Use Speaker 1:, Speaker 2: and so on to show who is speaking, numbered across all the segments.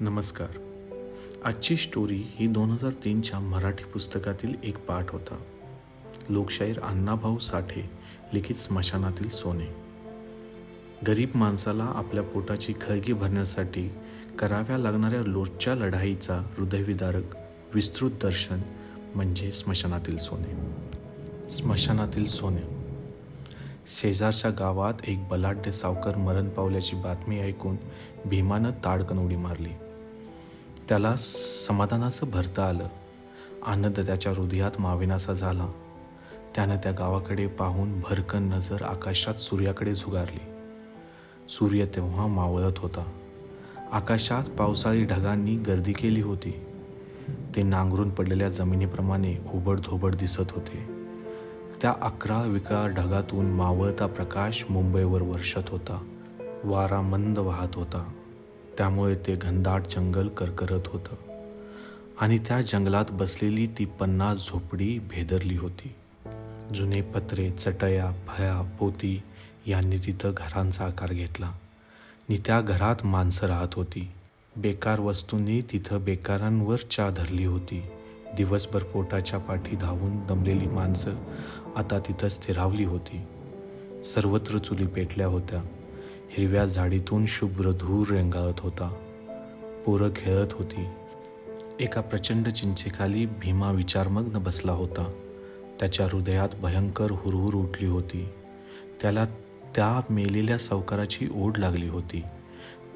Speaker 1: नमस्कार. आजची स्टोरी ही 2003च्या मराठी पुस्तकातील एक पाठ होता. लोकशाहीर अण्णाभाऊ साठे लिखित स्मशानातील सोने. गरीब माणसाला आपल्या पोटाची खळगी भरण्यासाठी कराव्या लागणाऱ्या रोजच्या लढाईचा हृदयविदारक विस्तृत दर्शन म्हणजे स्मशानातील सोने. स्मशानातील सोने. शेजारच्या गावात एक बलाढ्य सावकार मरण पावल्याची बातमी ऐकून भीमानं ताडकन उडी मारली. त्याला समाधानाचं भरतं आलं. आनंद त्याच्या हृदयात मावेनासा झाला. त्यानं त्या गावाकडे पाहून भरकन नजर आकाशात सूर्याकडे झुगारली. सूर्य तेव्हा मावळत होता. आकाशात पावसाळी ढगांनी गर्दी केली होती. ते नांगरून पडलेल्या जमिनीप्रमाणे ओबडधोबड दिसत होते. त्या अकराळ विकराळ ढगातून मावळता प्रकाश मुंबईवर वर्षत होता. वारा मंद वाहत होता. त्यामुळे ते घनदाट जंगल करकरत होतं आणि त्या जंगलात बसलेली ती 50 झोपडी भेदरली होती. जुने पत्रे, चटया, फळ्या, पोती यांनी तिथं घरांचा आकार घेतला आणि त्या घरात माणसं राहत होती. बेकार वस्तूंनी तिथं बेकारांवर चा धरली होती. दिवसभर पोटाच्या पाठी धावून दमलेली माणसं आता तिथं स्थिरावली होती. सर्वत्र चुली पेटल्या होत्या. हिरव्या झाडीतून शुभ्र धूर रेंगाळत होता. पोरं खेळत होती. एका प्रचंड चिंचेखाली भीमा विचारमग्न बसला होता. त्याच्या हृदयात भयंकर हुरहुर उठली होती. त्याला त्या मेलेल्या सावकाराची ओढ लागली होती.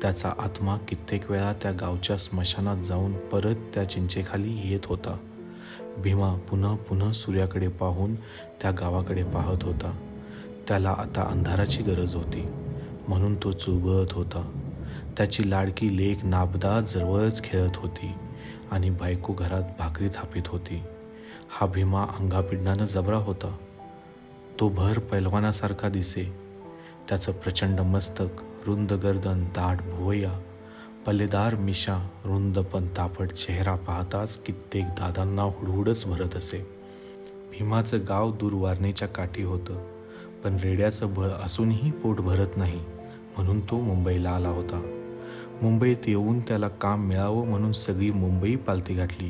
Speaker 1: त्याचा आत्मा कित्येक वेळा त्या गावच्या स्मशानात जाऊन परत त्या चिंचेखाली येत होता. भीमा पुन्हा पुन्हा सूर्याकडे पाहून त्या गावाकडे पाहत होता. त्याला आता अंधाराची गरज होती म्हणून तो चुळबुळत होता. त्याची लाडकी लेक नाबदा जवळच खेळत होती आणि बायको घरात भाकरी थापीत होती. हा भीमा अंगापिंडानं जबरा होता. तो भर पैलवानासारखा दिसे. त्याचं प्रचंड मस्तक, रुंद गर्दन, दाट भुवया, पल्लेदार मिशा, रुंद पण तापट चेहरा पाहताच कित्येक दादांना हुडहुडच भरत असे. भीमाचं गाव दूर वारणेच्या काठी होतं, पण रेड्याचं बळ असूनही पोट भरत नाही म्हणून तो मुंबईला आला होता. मुंबईत येऊन त्याला काम मिळावं म्हणून सगळी मुंबई पालथी घातली,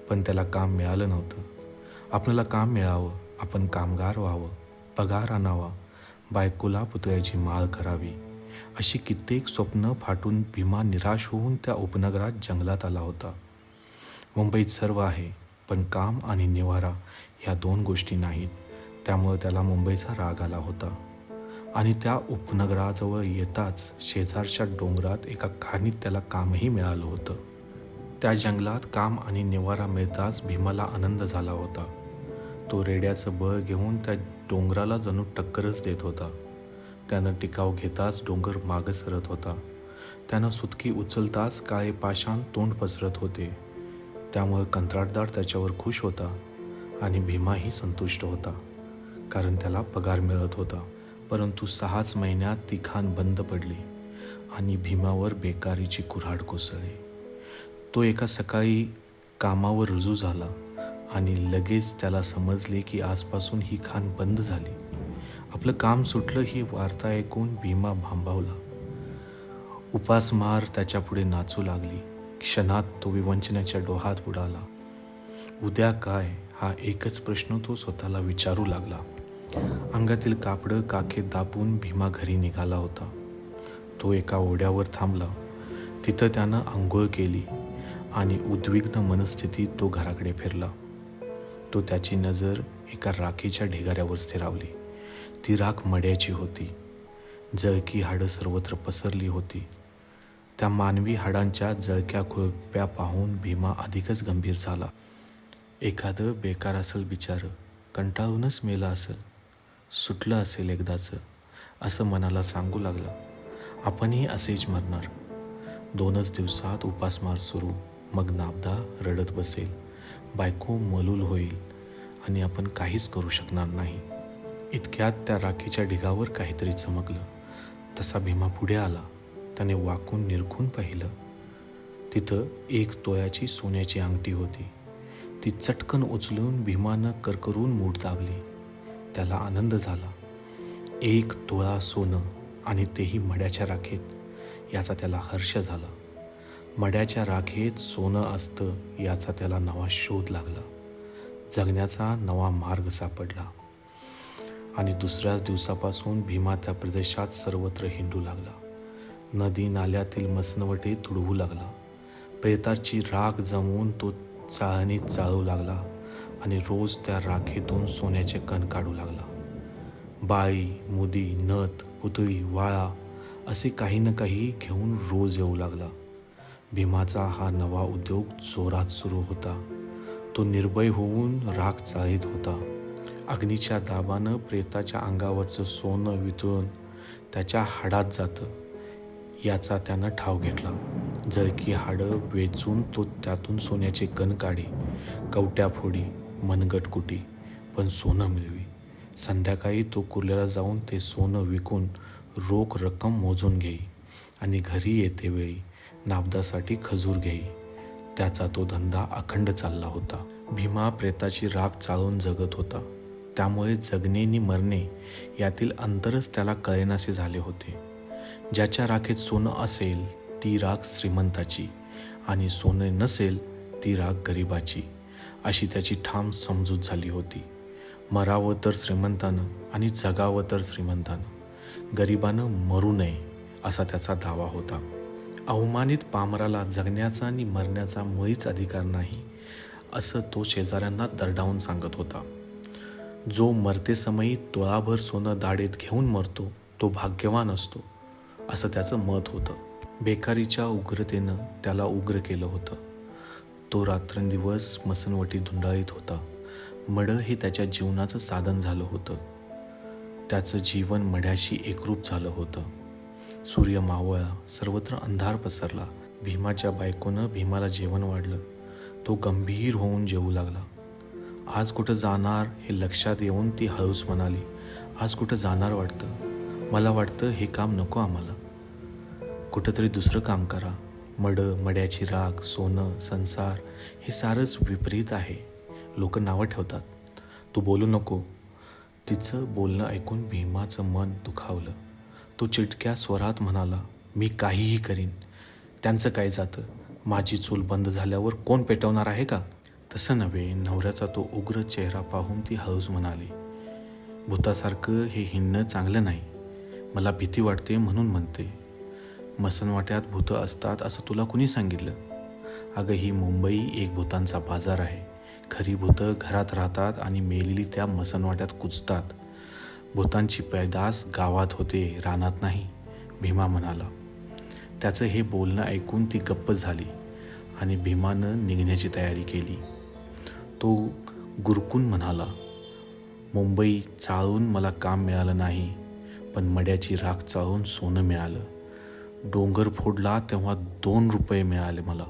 Speaker 1: पण त्याला काम मिळालं नव्हतं. आपल्याला काम मिळावं, आपण कामगार व्हावं, पगार आणावा, बायकोला पुतळ्याची माळ करावी, अशी कित्येक स्वप्न फाटून भीमा निराश होऊन त्या उपनगरात जंगलात आला होता. मुंबईत सर्व आहे, पण काम आणि निवारा ह्या 2 गोष्टी नाहीत. त्यामुळे त्याला मुंबईचा राग आला होता आणि त्या उपनगराजवळ येताच शेजारच्या डोंगरात एका खाणीत त्याला कामही मिळालं होतं. त्या जंगलात काम आणि निवारा मिळताच भीमाला आनंद झाला होता. तो रेड्याचं बळ घेऊन त्या डोंगराला जणू टक्करच देत होता. त्यानं टिकाव घेताच डोंगर मागं सरत होता. त्यानं सुतकी उचलताच काळे पाषाण तोंड पसरत होते. त्यामुळे कंत्राटदार त्याच्यावर खुश होता आणि भीमाही संतुष्ट होता, कारण त्याला पगार मिळत होता. परंतु 6च महिन्यात ती खाण बंद पडली आणि भीमावर बेकारीची कुऱ्हाड कोसळली. तो एका सकाळी कामावर रुजू झाला आणि लगेच त्याला समजले की आजपासून ही खाण बंद झाली. आपलं काम सुटलं ही वार्ता ऐकून भीमा भांबावला. उपासमार त्याच्या पुढे नाचू लागली. क्षणात तो विवंचनेच्या डोहात बुडाला. उद्या काय, हा एकच प्रश्न तो स्वतःला विचारू लागला. अंगातील कापडं काखेत दाबून भीमा घरी निघाला होता. तो एका ओढ्यावर थांबला. तिथं त्यानं आंघोळ केली आणि उद्विग्न मनस्थितीत तो घराकडे फिरला. तो त्याची नजर एका राखेच्या ढिगाऱ्यावर स्थिरावली. ती राख मड्याची होती. जळकी हाडं सर्वत्र पसरली होती. त्या मानवी हाडांच्या जळक्या खुरप्या पाहून भीमा अधिकच गंभीर झाला. एखादं बेकार असेल बिचारं, कंटाळूनच मेलं असेल, सुटलं असेल एकदाचं, असं मनाला सांगू लागला. आपणही असेच मरणार. 2च दिवसात उपासमार सुरू, मग नाबदा रडत बसेल, बायको मलूल होईल आणि आपण काहीच करू शकणार नाही. इतक्यात त्या राखीच्या ढिगावर काहीतरी चमकलं. तसा भीमा पुढे आला. त्याने वाकून निरखून पाहिलं. तिथं 1 तोळ्याची सोन्याची अंगठी होती. ती चटकन उचलून भीमानं करकरून मूठ दाबली. त्याला आनंद झाला. 1 तोळा सोनं आणि तेही मड्याच्या राखेत, याचा त्याला हर्ष झाला. मड्याच्या राखेत सोनं असतं याचा त्याला नवा शोध लागला. जगण्याचा नवा मार्ग सापडला. आणि दुसऱ्याच दिवसापासून भीमा त्या प्रदेशात सर्वत्र हिंडू लागला. नदी नाल्यातील मसनवटे तुडवू लागला. प्रेताची राख जमवून तो चाळणीत चाळू लागला आणि रोज त्या राखेतून सोन्याचे कण काढू लागला. बाळी, मुदी, नथ, पुतळी, वाळा असे काही ना काही घेऊन रोज येऊ लागला. भीमाचा हा नवा उद्योग जोरात सुरू होता. तो निर्भय होऊन राख चाळीत होता. अग्नीच्या दाबानं प्रेताच्या अंगावरचं सोनं वितळून त्याच्या हाडात जातं याचा त्यानं ठाव घेतला. जळकी हाडं वेचून तो त्यातून सोन्याचे कण काढी, कवट्या फोडी, मनगट कुटी, पण सोनं मिळवी. संध्याकाळी तो कुर्ल्याला जाऊन ते सोनं विकून रोख रक्कम मोजून घेई आणि घरी येते वेळी नाबदासाठी खजूर घेई. त्याचा तो धंदा अखंड चालला होता. भीमा प्रेताची राख चाळून जगत होता. त्यामुळे जगणे आणि मरणे यातील अंतरच त्याला कळेनासे झाले होते. ज्याच्या राखेत सोनं असेल ती राख श्रीमंताची आणि सोने नसेल ती राख गरिबाची, अशी त्याची ठाम समजूत झाली होती. मरावं तर श्रीमंतानं आणि जगावं तर श्रीमंतानं, गरिबानं मरू नये असा त्याचा दावा होता. अवमानित पामराला जगण्याचा आणि मरण्याचा मुळीच अधिकार नाही असं तो शेजाऱ्यांना दरडावून सांगत होता. जो मरतेसमयी तोळाभर सोनं दाढेत घेऊन मरतो तो भाग्यवान असतो असं त्याचं मत होतं. बेकारीच्या उग्रतेनं त्याला उग्र केलं होतं. तो रात्रंदिवस मसनवटी धुंडाळीत होता. मडं हे त्याच्या जीवनाचं साधन झालं होतं. त्याचं जीवन मड्याशी एकरूप झालं होतं. सूर्य मावळला, सर्वत्र अंधार पसरला. भीमाच्या बायकोनं भीमाला जेवण वाढलं. तो गंभीर होऊन जेवू लागला. आज कुठं जाणार हे लक्षात येऊन ती हळूच म्हणाली, आज कुठं जाणार वाटतं, मला वाटतं हे काम नको आम्हाला, कुठंतरी दुसरं काम करा. मड्याची राख, सोनं, संसार हे सारंच विपरीत आहे. लोक नावं ठेवतात, तू बोलू नको. तिचं बोलणं ऐकून भीमाचं मन दुखावलं. तो चिटक्या स्वरात म्हणाला, मी काहीही करीन, त्यांचं काय जातं, माझी चूल बंद झाल्यावर कोण पेटवणार आहे का? तसं नव्हे. नवऱ्याचा तो उग्र चेहरा पाहून ती हळूच म्हणाली, भूतासारखं हे हिंडणं चांगलं नाही, मला भीती वाटते म्हणून म्हणते. मसनवाट्यात भूतं असतात असं तुला कुणी सांगितलं? अगं ही मुंबई एक भूतांचा बाजार आहे. खरी भूतं घरात राहतात आणि मेलेली त्या मसनवाट्यात कुचतात. भूतांची पैदास गावात होते, रानात नाही, भीमा म्हणाला. त्याचं हे बोलणं ऐकून ती गप्प झाली आणि भीमानं निघण्याची तयारी केली. तो गुरकून म्हणाला, मुंबई चाळून मला काम मिळालं नाही, पण मड्याची राख चाळून सोनं मिळालं. डोंगर फोडला तेव्हा 2 रुपये मिळाले मला,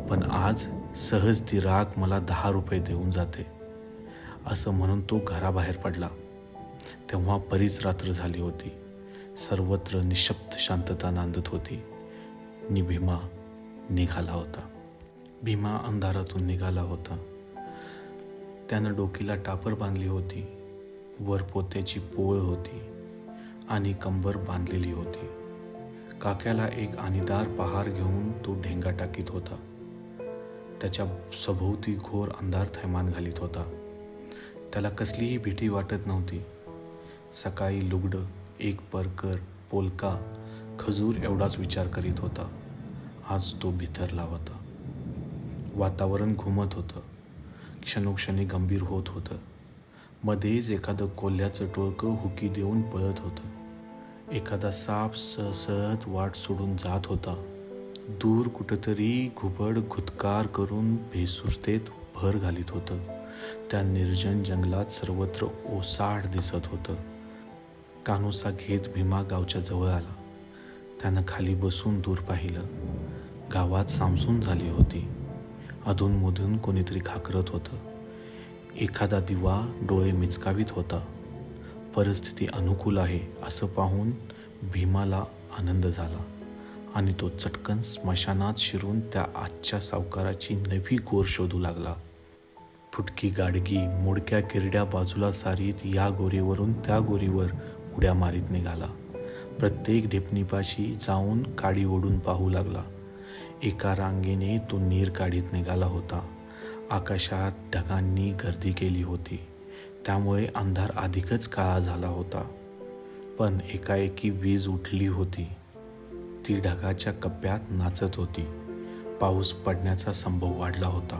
Speaker 1: पण आज सहज ती राख मला 10 रुपये देऊन जाते. असं म्हणून तो घराबाहेर पडला. तेव्हा बरीच रात्र झाली होती. सर्वत्र निशब्द शांतता नांदत होती. भीमा निघाला होता. भीमा अंधारातून निघाला होता. त्यानं डोकीला टापर बांधली होती. वर पोत्याची पोळ होती आणि कंबर बांधलेली होती. काक्याला एक आणीदार पहार घेऊन तो ढेंगा टाकीत होता. त्याच्या सभोवती घोर अंधार थैमान घालीत होता. त्याला कसलीही भीती वाटत नव्हती. सकाळी लुगडं, एक परकर, पोलका, खजूर एवढाच विचार करीत होता. आज तो भितरला होता. वातावरण घुमत होतं. क्षणोक्षणी गंभीर होत होतं. मध्येच एखादं कोल्ह्याचं टोळकं हुकी देऊन पळत होतं. एखादा साप सळसळत वाट सोडून जात होता. दूर कुठंतरी घुबड घुतकार करून भेसुरतेत भर घालीत होतं. त्या निर्जन जंगलात सर्वत्र ओसाड दिसत होतं. कानोसा घेत भीमा गावच्या जवळ आला. त्यानं खाली बसून दूर पाहिलं. गावात सामसूम झाली होती. अधूनमधून कोणीतरी खाकरत होतं. एखादा दिवा डोळे मिचकावीत होता. परिस्थिती अनुकूल आहे असं पाहून भीमाला आनंद झाला आणि तो चटकन स्मशानात शिरून त्या आजच्या सावकाराची नवी गोर शोधू लागला. फुटकी गाडगी मोडक्या किरड्या बाजूला सारीत या गोरीवरून त्या गोरीवर उड्या मारीत निघाला. प्रत्येक ढेपणीपाशी जाऊन काडी ओढून पाहू लागला. एका रांगेने तो नीर काढीत निघाला होता. आकाशात ढगांनी गर्दी केली होती, त्यामुळे अंधार अधिकच काळा झाला होता. पण एकाएकी वीज उठली होती. ती ढगाच्या कप्प्यात नाचत होती. पाऊस पडण्याचा संभव वाढला होता,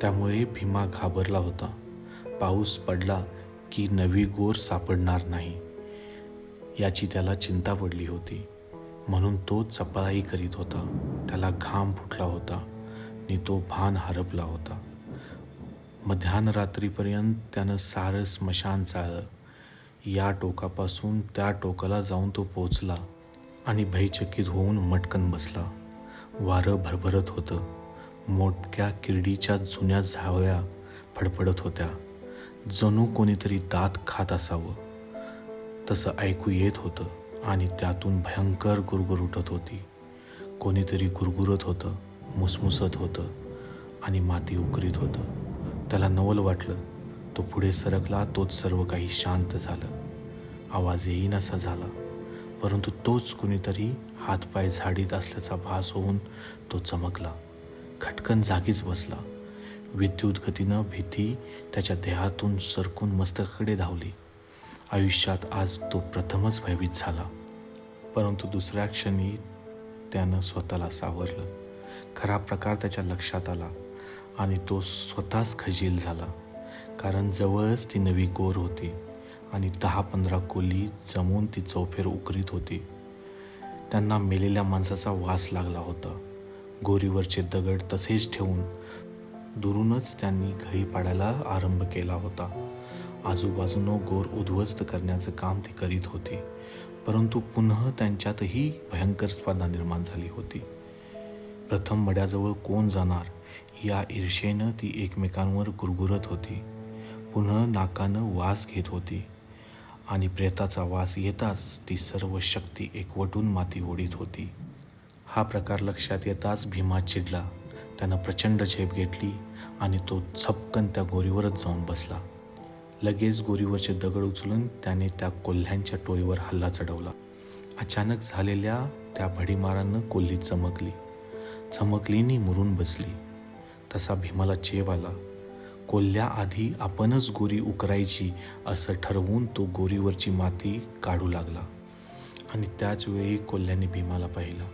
Speaker 1: त्यामुळे भीमा घाबरला होता. पाऊस पडला की नवी गोर सापडणार नाही याची त्याला चिंता पडली होती. म्हणून तो चपळाई करीत होता. त्याला घाम फुटला होता आणि तो भान हरपला होता. मध्यानरात्रीपर्यंत त्यानं सारं स्मशान चाळलं. या टोकापासून त्या टोकाला जाऊन तो पोचला आणि भयचकित होऊन मटकन बसला. वारं भरभरत होतं. मोठ्या किरडीच्या जुन्या झावळ्या फडफडत होत्या. जणू कोणीतरी दात खात असावं तसं ऐकू येत होतं आणि त्यातून भयंकर गुरगुर उठत होती. कोणीतरी गुरगुरत होतं, मुसमुसत होतं आणि माती उकरीत होतं. त्याला नवल वाटलं. तो पुढे सरकला. तोच सर्व काही शांत झालं. आवाज येईनासा झाला, परंतु तोच कुणीतरी हातपाय झाडीत असल्याचा भास होऊन तो चमकला. खटकन जागीच बसला. विद्युत गतीनं भीती त्याच्या देहातून सरकून मस्तकाकडे धावली. आयुष्यात आज तो प्रथमच भयभीत झाला. परंतु दुसऱ्या क्षणी त्यानं स्वतःला सावरलं. खरा प्रकार त्याच्या लक्षात आला आणि तो स्वतःच खजील झाला. कारण जवळच ती नवी गोर होती आणि 10-15 कोली जमून ती चौफेर उकरीत होती. त्यांना मेलेल्या माणसाचा वास लागला होता. गोरीवरचे दगड तसेच ठेवून दुरूनच त्यांनी घरी पाडायला आरंभ केला होता. आजूबाजूनं गोर उद्ध्वस्त करण्याचं काम ती करीत होती. परंतु पुन्हा त्यांच्यातही भयंकर स्पर्धा निर्माण झाली होती. प्रथम मड्याजवळ कोण जाणार या ईर्षेनं ती एकमेकांवर गुरगुरत होती. पुन्हा नाकानं वास घेत होती आणि प्रेताचा वास येताच ती सर्व शक्ती एकवटून माती ओढीत होती. हा प्रकार लक्षात येताच भीमा चिडला. त्यानं प्रचंड झेप घेतली आणि तो झपकन त्या गोरीवरच जाऊन बसला. लगेच गोरीवरचे दगड उचलून त्याने त्या कोल्ह्यांच्या टोळीवर हल्ला चढवला. अचानक झालेल्या त्या भडीमारानं कोल्ही चमकली नी मुरून बसली. तसा भीमाला चेव आला. कोल्ह्या आधी आपणच गोरी उकरायची असं ठरवून तो गोरीवरची माती काढू लागला आणि त्याच वेळी कोल्ह्याने भीमाला पाहिला.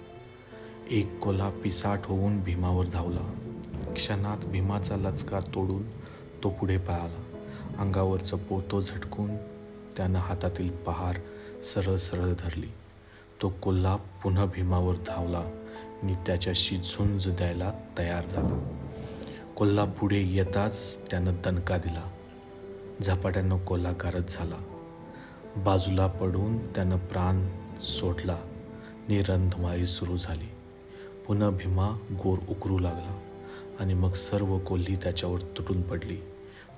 Speaker 1: एक कोल्हा पिसाट होऊन भीमावर धावला. क्षणात भीमाचा लचका तोडून तो पुढे पळाला. अंगावरचं पोतं झटकून त्यानं हातातील पहार सरळ सरळ धरली. तो कोल्हा पुन्हा भीमावर धावला आणि त्याच्याशी झुंज द्यायला तयार झाला. कोल्हा पुढे येताच त्यानं दणका दिला. झपाट्यानं कोल्हा गारद झाला. बाजूला पडून त्यानं प्राण सोडला आणि रणधुमाळी सुरू झाली. पुन्हा भीमा गोर उकरू लागला आणि मग सर्व कोल्ही त्याच्यावर तुटून पडली.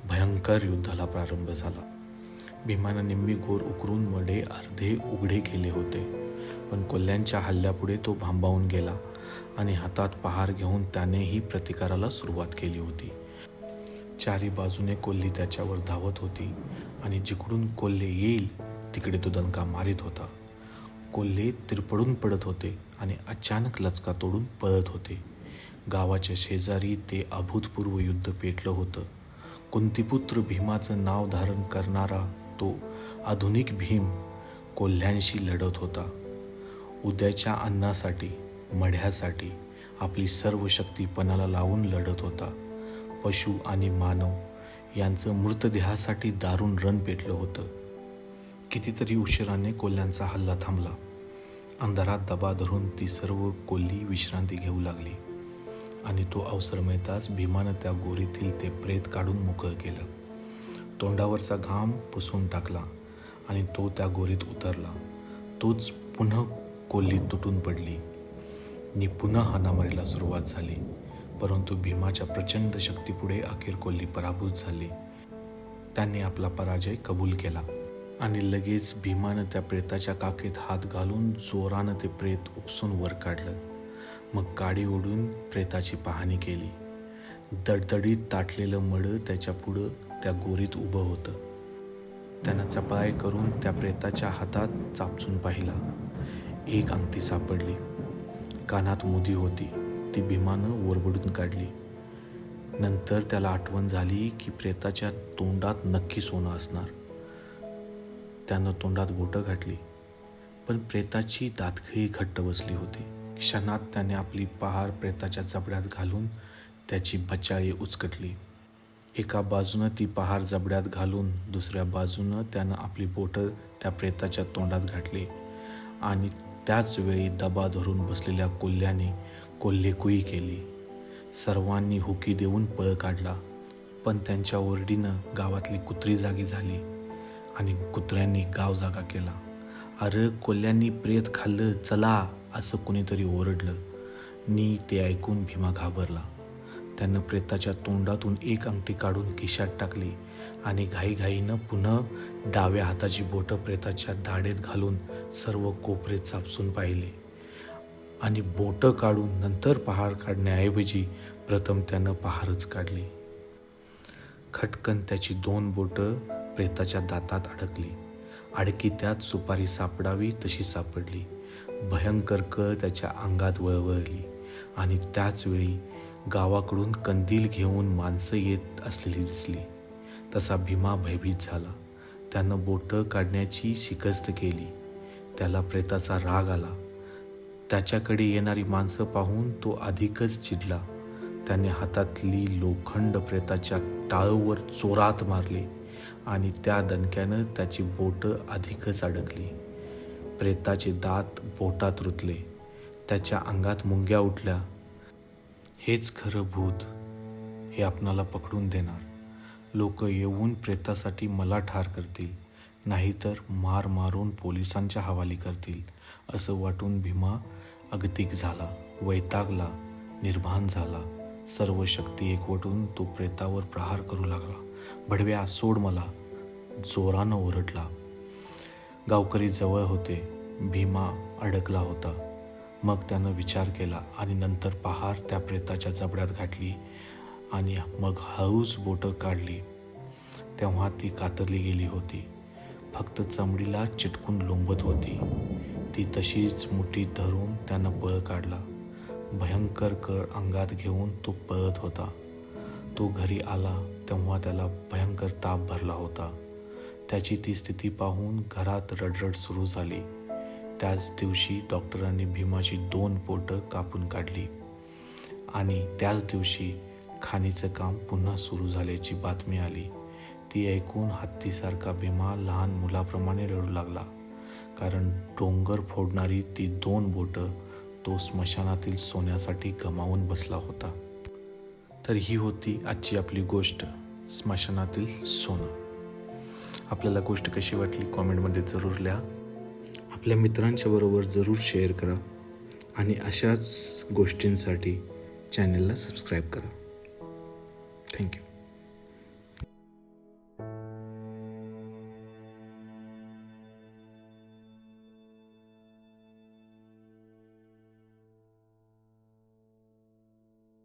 Speaker 1: भयंकर युद्धाला प्रारंभ झाला. भीमानं निम्मी गोर उकरून मडे अर्धे उघडे केले होते, पण कोल्ह्यांच्या हल्ल्यापुढे तो भांबावून गेला आणि हातात पहार घेऊन त्यानेही प्रतिकाराला सुरुवात केली होती. चारी बाजूने कोल्ही त्याच्यावर धावत होती आणि जिकडून कोल्हे येईल तिकडे तो दणका मारित होता. कोल्हे तिरपडून पडत होते आणि अचानक लचका तोडून पळत होते. गावाच्या शेजारी ते अभूतपूर्व युद्ध पेटलं होतं. कुंतीपुत्र भीमाचं नाव धारण करणारा तो आधुनिक भीम कोल्ह्यांशी लढत होता. उद्याच्या अन्नासाठी, मढ्यासाठी आपली सर्व शक्ती पणाला लावून लढत होता. पशु आणि मानव यांचं मृतदेहासाठी दारुण रण पेटलं होतं. कितीतरी उशिराने कोल्ह्यांचा हल्ला थांबला. अंधारात दबा धरून ती सर्व कोल्ही विश्रांती घेऊ लागली आणि तो अवसर मिळताच भीमानं त्या गोरीतील ते प्रेत काढून मोकळं केलं. तोंडावरचा घाम पुसून टाकला आणि तो त्या गोरीत उतरला. तोच पुन्हा कोल्ही तुटून पडली आणि पुन्हा हाणामारीला सुरुवात झाली. परंतु भीमाच्या प्रचंड शक्तीपुढे अखेर कोल्ही पराभूत झाली. त्याने आपला पराजय कबूल केला आणि लगेच भीमानं त्या प्रेताच्या काखेत हात घालून जोरानं ते प्रेत उपसून वर काढलं. मग काडी ओढून प्रेताची पाहणी केली. दडदडीत ताटलेलं मडं त्याच्या पुढं त्या गोरीत उभं होतं. त्यानं चपळाई करून त्या प्रेताच्या हातात चापसून पाहिला. एक अंगठी सापडली. कानात मुदी होती. ती भीमानं ओरबडून काढली. नंतर त्याला आठवण झाली की प्रेताच्या तोंडात नक्की सोनं असणार. त्यानं तोंडात बोटं घातली, पण प्रेताची दातखिळी घट्ट बसली होती. क्षणात त्याने आपली पहार प्रेताच्या जबड्यात घालून त्याची बचाई उचकटली. एका बाजूनं ती पहार जबड्यात घालून दुसऱ्या बाजूनं त्यानं आपली बोटं त्या प्रेताच्या तोंडात घातली आणि त्याच वेळी दबा धरून बसलेल्या कोल्ह्याने कोल्हेकुई केली. सर्वांनी हुकी देऊन पळ काढला, पण त्यांच्या ओरडीनं गावातली कुत्री जागी झाली आणि कुत्र्यांनी गाव जागा केला. अरे कोल्ह्यांनी प्रेत खाल्लं, चला, असं कुणीतरी ओरडलं. ते ऐकून भीमा घाबरला. त्यानं प्रेताच्या तोंडातून एक अंगठी काढून खिशात टाकली आणि घाईघाईनं पुन्हा डाव्या हाताची बोटं प्रेताच्या दाढेत घालून सर्व कोपरे चापसून पाहिले आणि बोटं काढून नंतर पहार काढण्याऐवजी प्रथम त्यानं पहारच काढली. खटकन त्याची 2 बोटं प्रेताच्या दातात अडकली. अडकी त्यात सुपारी सापडावी तशी सापडली. भयंकर कळ त्याच्या अंगात वळवळली आणि त्याच वेळी गावाकडून कंदील घेऊन माणसं येत असलेली दिसली. तसा भीमा भयभीत झाला. त्यानं बोटं काढण्याची शिकस्त केली. त्याला प्रेताचा राग आला. त्याच्याकडे येणारी माणसं पाहून तो अधिकच चिडला. त्याने हातातली लोखंड प्रेताच्या टाळूवर जोरात मारली आणि त्या दणक्यानं त्याची बोटं अधिकच अडकली. प्रेताचे दात बोटात रुतले. त्याच्या अंगात मुंग्या उठल्या. हेच खरं भूत, हे आपणाला पकडून देणार. लोक येऊन प्रेतासाठी मला ठार करतील, नाहीतर मार मारून पोलिसांच्या हवाली करतील, असं वाटून भीमा अगतिक झाला, वैतागला, निर्भान झाला. सर्व शक्ती एकवटून तो प्रेतावर प्रहार करू लागला. भडव्या, सोड मला, जोरानं ओरडला. गावकरी जवळ होते. भीमा अडकला होता. मग त्यानं विचार केला आणि नंतर पहार त्या प्रेताच्या जबड्यात घातली आणि मग हळूच बोटं काढली. तेव्हा ती कातरली गेली होती. फक्त चमडीला चिटकून लोंबत होती. ती तशीच मुठीत धरून त्यानं पळ काढला. भयंकर कळ अंगात घेऊन तो पळत होता. तो घरी आला तेव्हा त्याला भयंकर ताप भरला होता. त्याची ती स्थिती पाहून घरात रडरड सुरू झाली. त्याच दिवशी डॉक्टरांनी भीमाची 2 बोटं कापून काढली आणि त्याच दिवशी खाणीचं काम पुन्हा सुरू झाल्याची बातमी आली. ती ऐकून हत्तीसारखा भीमा लहान मुलाप्रमाणे रडू लागला, कारण डोंगर फोडणारी ती 2 बोटं तो स्मशानातील सोन्यासाठी गमावून बसला होता. तर ही होती आजची आपली गोष्ट, स्मशानातील सोनं. आपल्याला गोष्ट कशी वाटली कॉमेंटमध्ये जरूर लिहा. आपल्या मित्रांच्या बरोबर जरूर शेअर करा आणि अशाच गोष्टींसाठी चॅनलला सबस्क्राईब करा. थँक्यू.